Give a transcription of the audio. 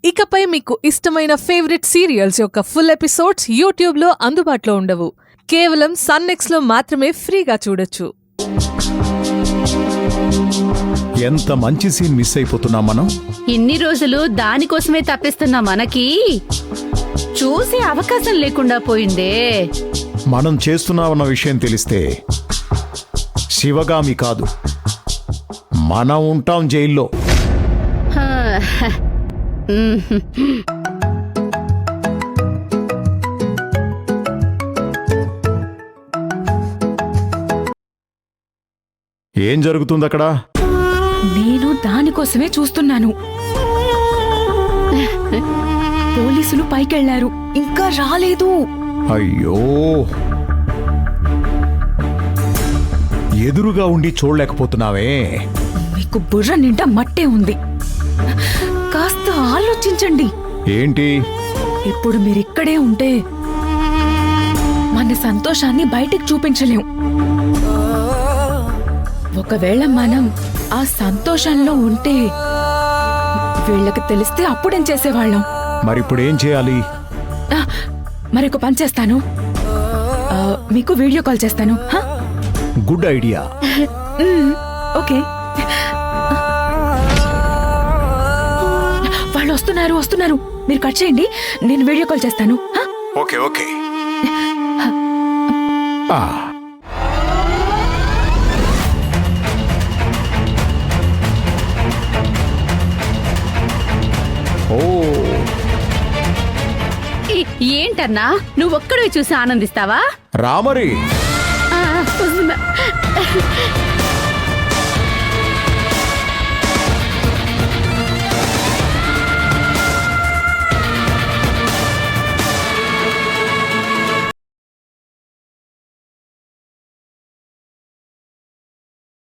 ఇకపై మీకు ఇష్టమైన ఫేవరెట్ సీరియల్స్ యొక్క ఫుల్ ఎపిసోడ్స్ యూట్యూబ్లో అందుబాటులో ఉండవు. కేవలం సన్నెక్స్లో మాత్రమే ఫ్రీగా చూడొచ్చు. ఎంత మంచి సీన్ మిస్ అయిపోతున్నాం మనం. ఇన్ని రోజులు దానికోసమే తప్పిస్తున్నా మనకి చూసే అవకాశం లేకుండా పోయిందే. మనం చేస్తున్నామన్న విషయం తెలిస్తే శివగామి కాదు, మనం ఉంటాం జైల్లో. ఏం జరుగుతుంది అక్కడ? నేను దానికోసమే చూస్తున్నాను. పోలీసులు పైకెళ్లారు, ఇంకా రాలేదు. అయ్యో, ఎదురుగా ఉండి చూడలేకపోతున్నావే. మీకు బుర్ర నిండా మట్టే ఉంది, కాస్త ఆలోచించండి. ఏంటి? ఇప్పుడు మీరిక్కడే ఉంటే మన సంతోషాన్ని బయటికి చూపించలేం. ఒకవేళ మనం ఆ సంతోషంలో ఉంటే వీళ్ళకి తెలిస్తే అప్పుడేం చేసేవాళ్ళం? మరిప్పుడు ఏం చేయాలి? మరొక పని చేస్తాను, మీకు వీడియో కాల్ చేస్తాను. Good idea. ఓకే, వాళ్ళు వస్తున్నారు. మీరు కట్ చేయండి, నేను వీడియో కాల్ చేస్తాను. Okay okay. ఏంటన్నా నువ్వొక్కడే చూసి ఆనందిస్తావా? రామరి వస్తున్నా.